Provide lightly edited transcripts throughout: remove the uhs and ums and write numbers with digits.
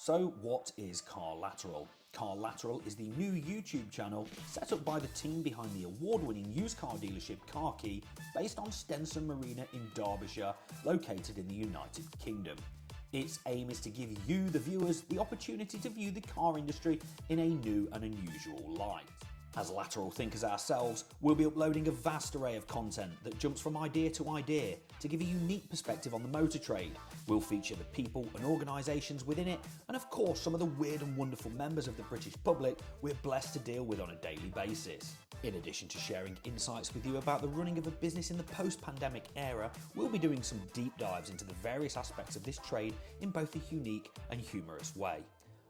So what is Car Lateral? Car Lateral is the new YouTube channel set up by the team behind the award-winning used car dealership Car Quay, based on Stenson Marina in Derbyshire, located in the United Kingdom. Its aim is to give you, the viewers, the opportunity to view the car industry in a new and unusual light. As lateral thinkers ourselves, we'll be uploading a vast array of content that jumps from idea to idea to give a unique perspective on the motor trade. We'll feature the people and organisations within it, and of course some of the weird and wonderful members of the British public we're blessed to deal with on a daily basis. In addition to sharing insights with you about the running of a business in the post-pandemic era, we'll be doing some deep dives into the various aspects of this trade in both a unique and humorous way.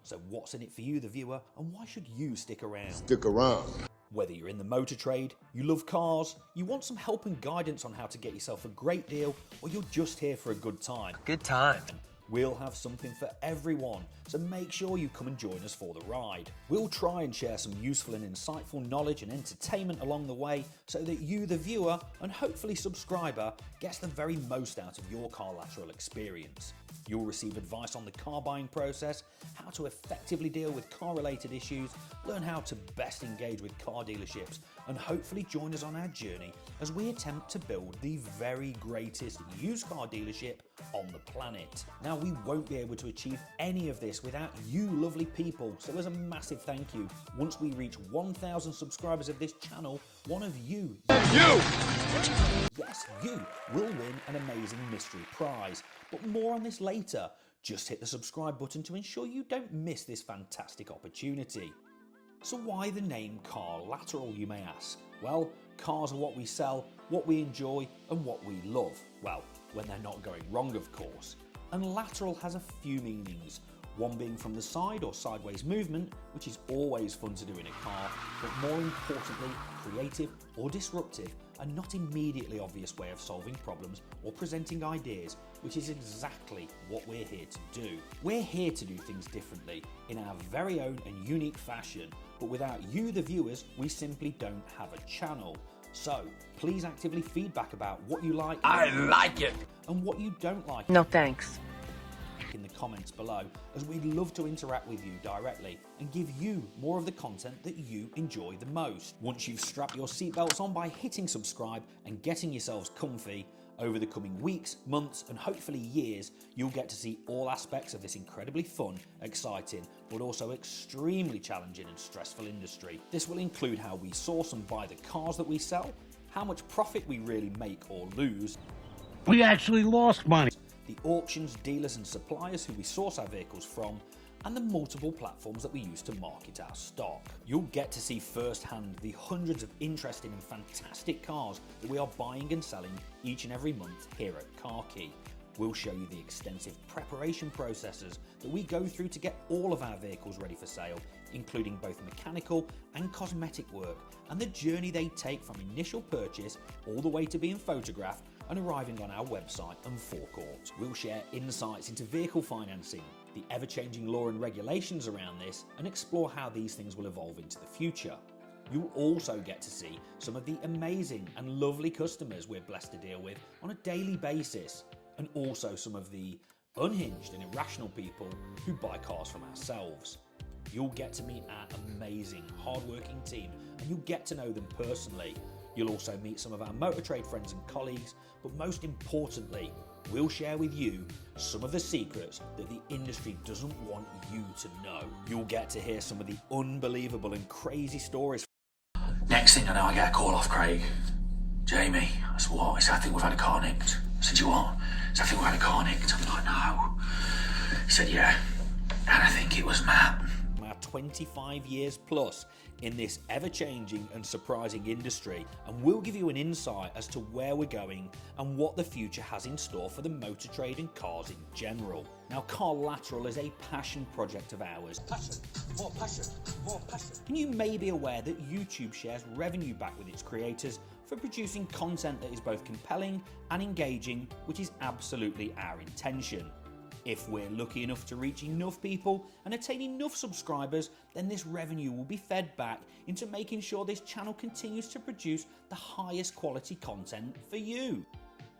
So what's in it for you, the viewer, and why should you stick around? Stick around. Whether you're in the motor trade, you love cars, you want some help and guidance on how to get yourself a great deal, or you're just here for a good time. Good time. We'll have something for everyone, so make sure you come and join us for the ride. We'll try and share some useful and insightful knowledge and entertainment along the way so that you, the viewer, and hopefully subscriber, gets the very most out of your Car Lateral experience. You'll receive advice on the car buying process, how to effectively deal with car-related issues, learn how to best engage with car dealerships, and hopefully join us on our journey as we attempt to build the very greatest used car dealership on the planet. Now, we won't be able to achieve any of this without you lovely people, so as a massive thank you, once we reach 1,000 subscribers of this channel, one of you, yes, you, will win an amazing mystery prize. But more on this later. Just hit the subscribe button to ensure you don't miss this fantastic opportunity. So why the name Car Lateral, you may ask? Well, cars are what we sell, what we enjoy, and what we love. Well, when they're not going wrong, of course. And lateral has a few meanings. One being from the side or sideways movement, which is always fun to do in a car, but more importantly, creative or disruptive, and not immediately obvious way of solving problems or presenting ideas, which is exactly what we're here to do. We're here to do things differently, in our very own and unique fashion, but without you, the viewers, we simply don't have a channel. So, please actively feedback about what you like, I like it, and what you don't like. No thanks. In the comments below, as we'd love to interact with you directly and give you more of the content that you enjoy the most. Once you've strapped your seatbelts on by hitting subscribe and getting yourselves comfy, over the coming weeks, months, and hopefully years, you'll get to see all aspects of this incredibly fun, exciting, but also extremely challenging and stressful industry. This will include how we source and buy the cars that we sell, how much profit we really make or lose. We actually lost money. The auctions, dealers and suppliers who we source our vehicles from, and the multiple platforms that we use to market our stock. You'll get to see firsthand the hundreds of interesting and fantastic cars that we are buying and selling each and every month here at Car Quay. We'll show you the extensive preparation processes that we go through to get all of our vehicles ready for sale, including both mechanical and cosmetic work, and the journey they take from initial purchase all the way to being photographed and arriving on our website and forecourt. We'll share insights into vehicle financing, the ever-changing law and regulations around this, and explore how these things will evolve into the future. You'll also get to see some of the amazing and lovely customers we're blessed to deal with on a daily basis, and also some of the unhinged and irrational people who buy cars from ourselves. You'll get to meet our amazing, hard-working team, and you'll get to know them personally. You'll also meet some of our motor trade friends and colleagues, but most importantly, we'll share with you some of the secrets that the industry doesn't want you to know. You'll get to hear some of the unbelievable and crazy stories. Next thing I know, I get a call off Craig. Jamie, I said, what? He said, I think we've had a car nicked. I said, you what? He said, I think we've had a car nicked. I'm like, no. He said, yeah. And I think it was Matt. Our 25 years plus in this ever-changing and surprising industry, and we'll give you an insight as to where we're going and what the future has in store for the motor trade and cars in general. Now, Car Lateral is a passion project of ours. Passion, more passion, more passion. And you may be aware that YouTube shares revenue back with its creators for producing content that is both compelling and engaging, which is absolutely our intention. If we're lucky enough to reach enough people and attain enough subscribers, then this revenue will be fed back into making sure this channel continues to produce the highest quality content for you.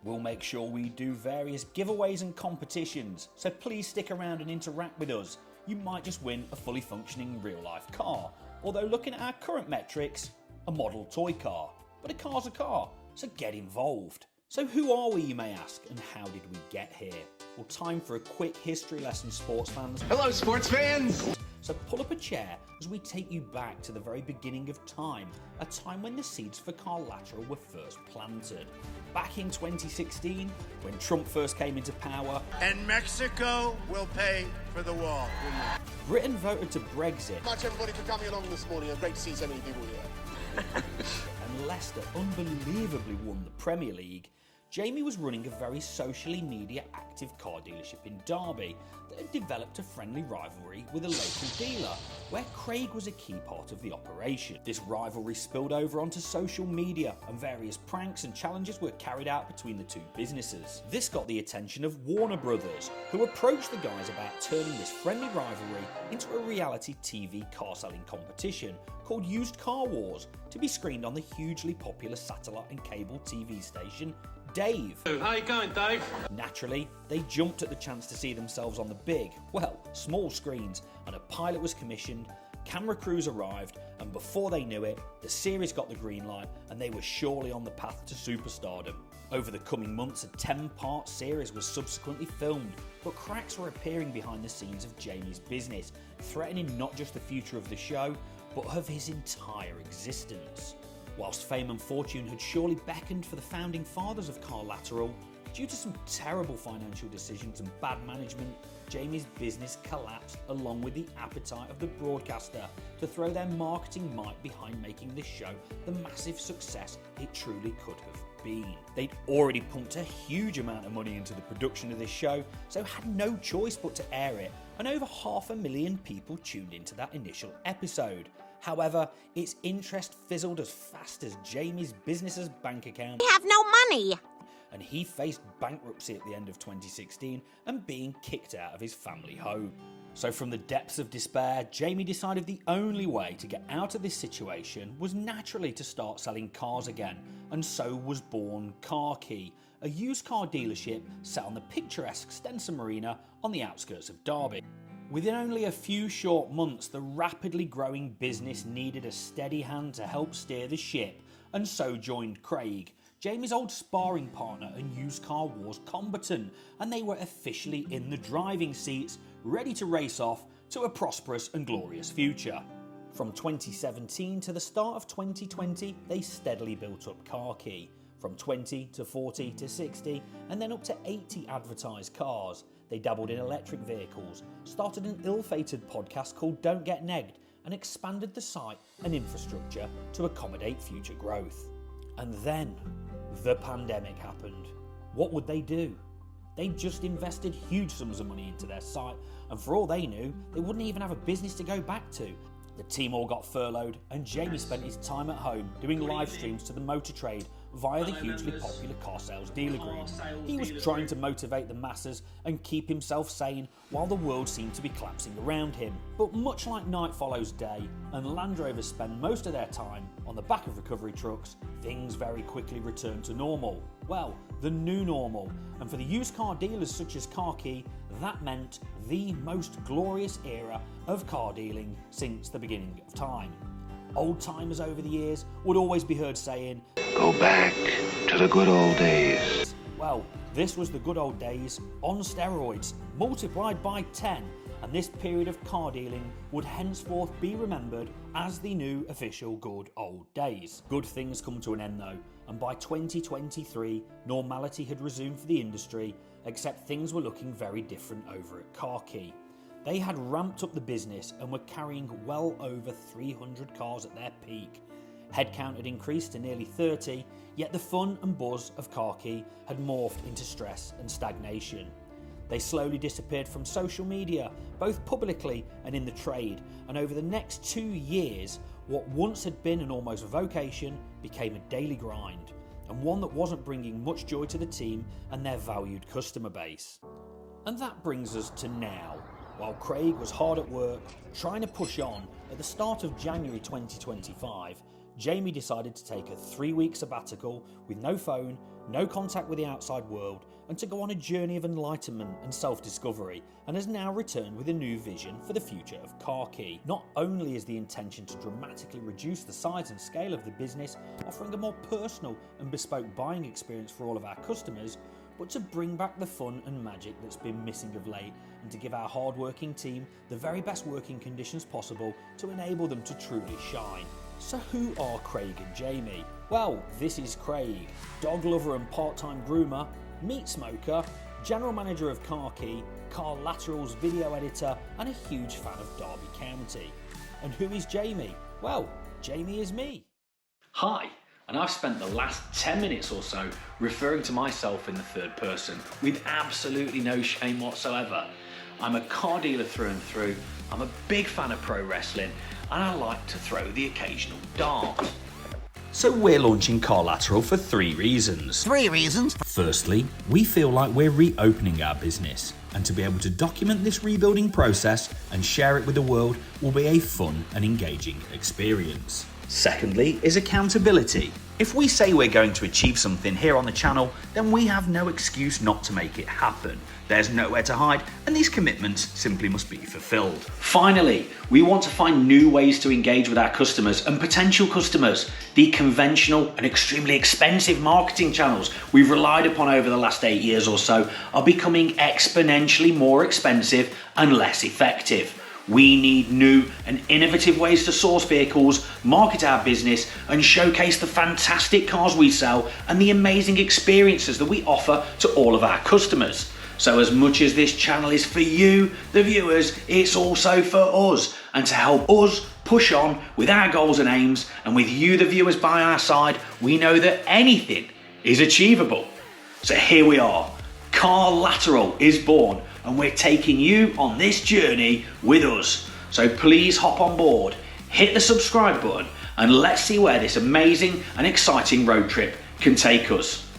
We'll make sure we do various giveaways and competitions, so please stick around and interact with us. you might just win a fully functioning real-life car. Although looking at our current metrics, a model toy car. But a car's a car, so get involved. So who are we, you may ask, and how did we get here? Well, time for a quick history lesson, sports fans. Hello, sports fans! So pull up a chair as we take you back to the very beginning of time, a time when the seeds for Car Lateral were first planted. Back in 2016, when Trump first came into power, and Mexico will pay for the wall. Britain voted to Brexit, Much everybody for coming along this morning. It's great to see so many people here. and Leicester unbelievably won the Premier League. Jamie was running a very socially media active car dealership in Derby that had developed a friendly rivalry with a local dealer, where Craig was a key part of the operation. This rivalry spilled over onto social media, and various pranks and challenges were carried out between the two businesses. This got the attention of Warner Brothers, who approached the guys about turning this friendly rivalry into a reality TV car selling competition called Used Car Wars, to be screened on the hugely popular satellite and cable TV station Dave. How you going, Dave? Naturally, they jumped at the chance to see themselves on the big, well, small screens, and a pilot was commissioned, camera crews arrived, and before they knew it, the series got the green light and they were surely on the path to superstardom. Over the coming months, a 10-part series was subsequently filmed, but cracks were appearing behind the scenes of Jamie's business, threatening not just the future of the show, but of his entire existence. Whilst fame and fortune had surely beckoned for the founding fathers of Car Lateral, due to some terrible financial decisions and bad management, Jamie's business collapsed, along with the appetite of the broadcaster to throw their marketing might behind making this show the massive success it truly could have been. They'd already pumped a huge amount of money into the production of this show, so had no choice but to air it, and over 500,000 people tuned into that initial episode. However, its interest fizzled as fast as Jamie's business's bank account. We have no money! And he faced bankruptcy at the end of 2016 and being kicked out of his family home. So from the depths of despair, Jamie decided the only way to get out of this situation was naturally to start selling cars again, and so was born Car Quay, a used car dealership set on the picturesque Stenson Marina on the outskirts of Derby. Within only a few short months, the rapidly growing business needed a steady hand to help steer the ship, and so joined Craig, Jamie's old sparring partner and used car wars combatant, and they were officially in the driving seats, ready to race off to a prosperous and glorious future. From 2017 to the start of 2020, they steadily built up Car Quay, from 20 to 40 to 60, and then up to 80 advertised cars. They dabbled in electric vehicles, started an ill-fated podcast called Don't Get Negged, and expanded the site and infrastructure to accommodate future growth. And then, the pandemic happened. What would they do? They'd just invested huge sums of money into their site, and for all they knew, they wouldn't even have a business to go back to. The team all got furloughed, and Jamie spent his time at home doing live streams to the motor trade via the hugely popular car sales dealer group. He was trying to motivate the masses and keep himself sane while the world seemed to be collapsing around him. But much like night follows day, and Land Rovers spend most of their time on the back of recovery trucks, things very quickly returned to normal. Well, the new normal, and for the used car dealers such as Car Quay, that meant the most glorious era of car dealing since the beginning of time. Old timers over the years would always be heard saying, Go back to the good old days. well, this was the good old days on steroids, multiplied by 10, and this period of car dealing would henceforth be remembered as the new official good old days. Good things come to an end though, and by 2023, normality had resumed for the industry, except things were looking very different over at Car Quay. They had ramped up the business and were carrying well over 300 cars at their peak. Headcount had increased to nearly 30, yet the fun and buzz of Car Quay had morphed into stress and stagnation. They slowly disappeared from social media, both publicly and in the trade, and over the next 2 years, what once had been an almost vocation became a daily grind, and one that wasn't bringing much joy to the team and their valued customer base. And that brings us to now. While Craig was hard at work, trying to push on, at the start of January 2025, Jamie decided to take a 3-week sabbatical with no phone, no contact with the outside world, and to go on a journey of enlightenment and self-discovery, and has now returned with a new vision for the future of Car Quay. Not only is the intention to dramatically reduce the size and scale of the business, offering a more personal and bespoke buying experience for all of our customers, but to bring back the fun and magic that's been missing of late, and to give our hard-working team the very best working conditions possible to enable them to truly shine. So who are Craig and Jamie? Well, this is Craig, dog lover and part-time groomer, meat smoker, general manager of Car Quay, Car Lateral's video editor, and a huge fan of Derby County. And who is Jamie? Well, Jamie is me. Hi, and I've spent the last 10 minutes or so referring to myself in the third person with absolutely no shame whatsoever. I'm a car dealer through and through, I'm a big fan of pro wrestling, and I like to throw the occasional dart. So we're launching Car Lateral for 3 reasons. 3 reasons? Firstly, we feel like we're reopening our business, and to be able to document this rebuilding process and share it with the world will be a fun and engaging experience. Secondly is accountability. If we say we're going to achieve something here on the channel, then we have no excuse not to make it happen. There's nowhere to hide, and these commitments simply must be fulfilled. Finally, we want to find new ways to engage with our customers and potential customers. The conventional and extremely expensive marketing channels we've relied upon over the last 8 years or so are becoming exponentially more expensive and less effective. We need new and innovative ways to source vehicles, market our business, and showcase the fantastic cars we sell and the amazing experiences that we offer to all of our customers. So as much as this channel is for you, the viewers, it's also for us, and to help us push on with our goals and aims, and with you, the viewers, by our side, we know that anything is achievable. So here we are. Car Lateral is born, and we're taking you on this journey with us. So please hop on board, hit the subscribe button, and let's see where this amazing and exciting road trip can take us.